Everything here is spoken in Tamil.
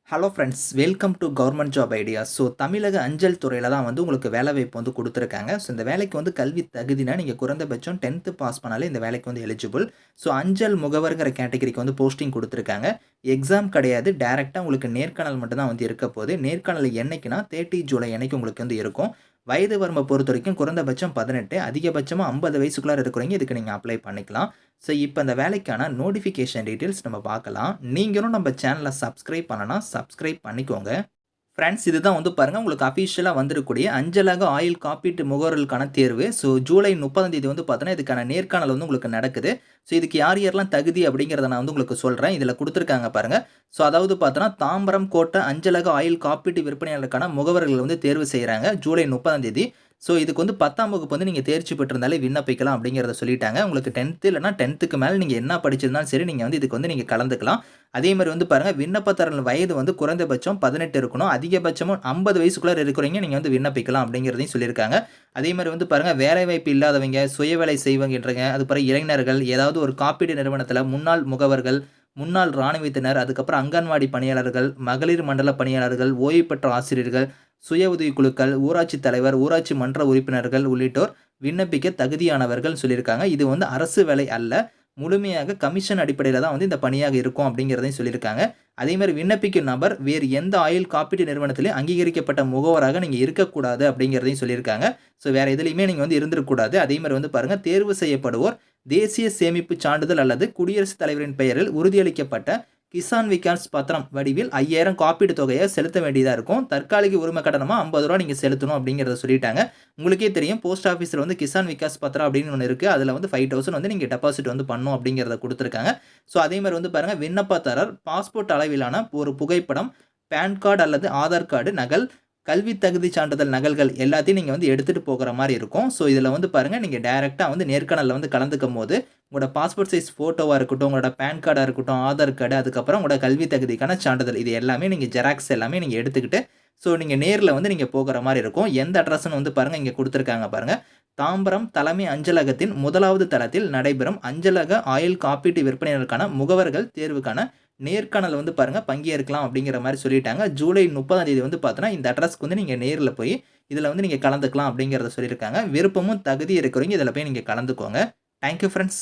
Hello friends, welcome to government job ideas. தமிழக அஞ்சல் துறையில தான் வந்து உங்களுக்கு வேலைவாய்ப்பு வந்து குடுத்துருக்காங்க. இந்த வேலைக்கு வந்து கல்வி தகுதினா, நீங்க குறைந்தபட்சம் 10த் பாஸ் பண்ணாலே இந்த வேலைக்கு வந்து எலிஜிபிள். அஞ்சல் முகவர்ங்கிற கேட்டகரிக்கு வந்து போஸ்டிங் குடுத்துருக்காங்க. எக்ஸாம் கிடையாது. டைரக்ட்டா உங்களுக்கு நேர்காணல் மட்டும் தான் வந்து இருக்க போது. நேர்காணல் என்னைக்குன்னா, 30 ஜூலை அன்னைக்கு உங்களுக்கு வந்து இருக்கும். வயது வரம்ப பொறுத்தவரைக்கும் குறைந்தபட்சம் 18, அதிகபட்சமா 50 வயசுக்குள்ளார இருக்கிறவங்க இதுக்கு நீங்க அப்ளை பண்ணிக்கலாம். இப்ப இந்த வேலைக்கான நோட்டிஃபிகேஷன் டீட்டெயில்ஸ் நம்ம பார்க்கலாம். நீங்களும் நம்ம சேனல சப்ஸ்கிரைப் பண்ணலனா, சப்ஸ்கிரைப் பண்ணிக்கோங்க. ஃபிரெண்ட்ஸ், இதுதான் வந்து பாருங்க உங்களுக்கு அஃபிஷியலா வந்திருக்கக்கூடிய அஞ்சலக ஆயுள் காப்பீட்டு முகவர்களுக்கான தேர்வு. ஜூலை 30ஆம் தேதி வந்து பார்த்தீங்கன்னா, இதுக்கான நேர்காணல் வந்து உங்களுக்கு நடக்குது. இதுக்கு யார் யாரெல்லாம் தகுதி அப்படிங்கிறத நான் வந்து உங்களுக்கு சொல்றேன். இதில குடுத்துருக்காங்க பாருங்க. அதாவது பார்த்தோன்னா, தாம்பரம் கோட்ட அஞ்சலக ஆயுள் காப்பீட்டு விற்பனையாளருக்கான முகவர்கள் வந்து தேர்வு செய்றாங்க. ஜூலை 30ஆம் தேதி. இதுக்கு வந்து 10ஆம் வகுப்பு வந்து நீங்க தேர்ச்சி பெற்றிருந்தாலே விண்ணப்பிக்கலாம் அப்படிங்கிறத சொல்லிட்டாங்க. உங்களுக்கு 10த் இல்லன்னா 10த்துக்கு மேல நீங்க என்ன படிச்சிருந்தாலும் சரி, நீங்க வந்து இதுக்கு வந்து நீங்க கலந்துக்கலாம். அதே மாரி வந்து பாருங்க, விண்ணப்பதாரர் வயது வந்து குறைந்தபட்சம் 18 இருக்கணும். அதிகபட்சமா 50 வயசுக்குள்ள இருக்கிறவங்க நீங்க வந்து விண்ணப்பிக்கலாம் அப்படிங்கிறதையும் சொல்லியிருக்காங்க. அதே மாரி வந்து பாருங்க, வேலைவாய்ப்பு இல்லாதவங்க, சுய வேலை செய்வங்கன்றவங்க, அதுக்கப்புறம் இளைஞர்கள், ஏதாவது ஒரு காப்பீடு நிறுவனத்தில முன்னாள் முகவர்கள், முன்னாள் ராணுவத்தினர், அதுக்கப்புறம் அங்கன்வாடி பணியாளர்கள், மகளிர் மண்டல பணியாளர்கள், ஓய்வு பெற்ற ஆசிரியர்கள், சுய உதவிக் குழுக்கள், ஊராட்சி தலைவர், ஊராட்சி மன்ற உறுப்பினர்கள் உள்ளிட்டோர் விண்ணப்பிக்க தகுதியானவர்கள் சொல்லியிருக்காங்க. இது வந்து அரசு வேலை அல்ல. முழுமையாக கமிஷன் அடிப்படையில தான் வந்து இந்த பணியாக இருக்கும் அப்படிங்கிறதையும் சொல்லியிருக்காங்க. அதே மாரி விண்ணப்பிக்கும் நபர் வேறு எந்த ஆயுள் காப்பீட்டு நிறுவனத்திலும் அங்கீகரிக்கப்பட்ட முகவராக நீங்க இருக்கக்கூடாது அப்படிங்கிறதையும் சொல்லியிருக்காங்க. வேற எதுலயுமே நீங்க வந்து இருந்திறக்கூடாது. அதே மாரி வந்து பாருங்க, தேர்வு செய்யப்படுவோர் தேசிய சேமிப்பு சான்றிதழ் அல்லது குடியரசுத் தலைவரின் பெயரில் உறுதியளிக்கப்பட்ட கிசான் விகாஸ் பத்திரம் வடிவில் 5000 காப்பீடு தொகையை செலுத்த வேண்டியதா இருக்கும். தற்காலிக உரிம கட்டணமா ரூ. 50 நீங்க செலுத்தணும் அப்படிங்கிறத சொல்லிட்டாங்க. உங்களுக்கே தெரியும், போஸ்ட் ஆஃபீஸ்ல வந்து கிசான் விகாஸ் பத்திரம் அப்படின்னு ஒண்ணு இருக்கு. அதுல வந்து 5000 வந்து நீங்க டெபாசிட் வந்து பண்ணணும் அப்படிங்கிறத குடுத்துருக்காங்க. அதே மாரி வந்து பாருங்க, விண்ணப்பதாரர் பாஸ்போர்ட் அளவிலான ஒரு புகைப்படம், பான் கார்டு அல்லது ஆதார் கார்டு நகல், கல்வி தகுதி சான்றிதழ் நகல்கள் எல்லாத்தையும் நீங்க வந்து எடுத்துட்டு போகிற மாரி இருக்கும். இதுல வந்து பாருங்க, நீங்க டைரக்ட்டா வந்து நேர்காணல்ல வந்து கலந்துக்கும்போது, உங்களோட பாஸ்போர்ட் சைஸ் ஃபோட்டோவா இருக்கட்டும், உங்களோட பான் கார்டா இருக்கட்டும், ஆதார் கார்டு, அதுக்கப்புறம் உங்களோட கல்வி தகுதிக்கான சான்றிதழ், இது எல்லாமே நீங்க ஜெராக்ஸ் எல்லாமே நீங்க எடுத்துக்கிட்டு, நீங்க நேர்ல வந்து நீங்க போகிற மாரி இருக்கும். எந்த அட்ரஸ்ன்னு வந்து பாருங்க, இங்க குடுத்துருக்காங்க பாருங்க. தாம்பரம் தலைமை அஞ்சலகத்தின் 1வது தளத்தில் நடைபெறும் அஞ்சலக ஆயுள் காப்பீட்டு விற்பனையாளருக்கான முகவர்கள் தேர்வுக்கான நேர்காணல் வந்து பாருங்க பங்கேற்கலாம் அப்படிங்கிற மாரி சொல்லிட்டாங்க. ஜூலை 30ஆம் தேதி வந்து பார்த்தோன்னா, இந்த அட்ரஸ்க்கு வந்து நீங்க நேர்ல போய் இதுல வந்து நீங்க கலந்துக்கலாம் அப்படிங்கிறத சொல்லியிருக்காங்க. விருப்பமும் தகுதி இருக்கிறவங்க இதுல போய் நீங்க கலந்துக்கோங்க. Thank you friends.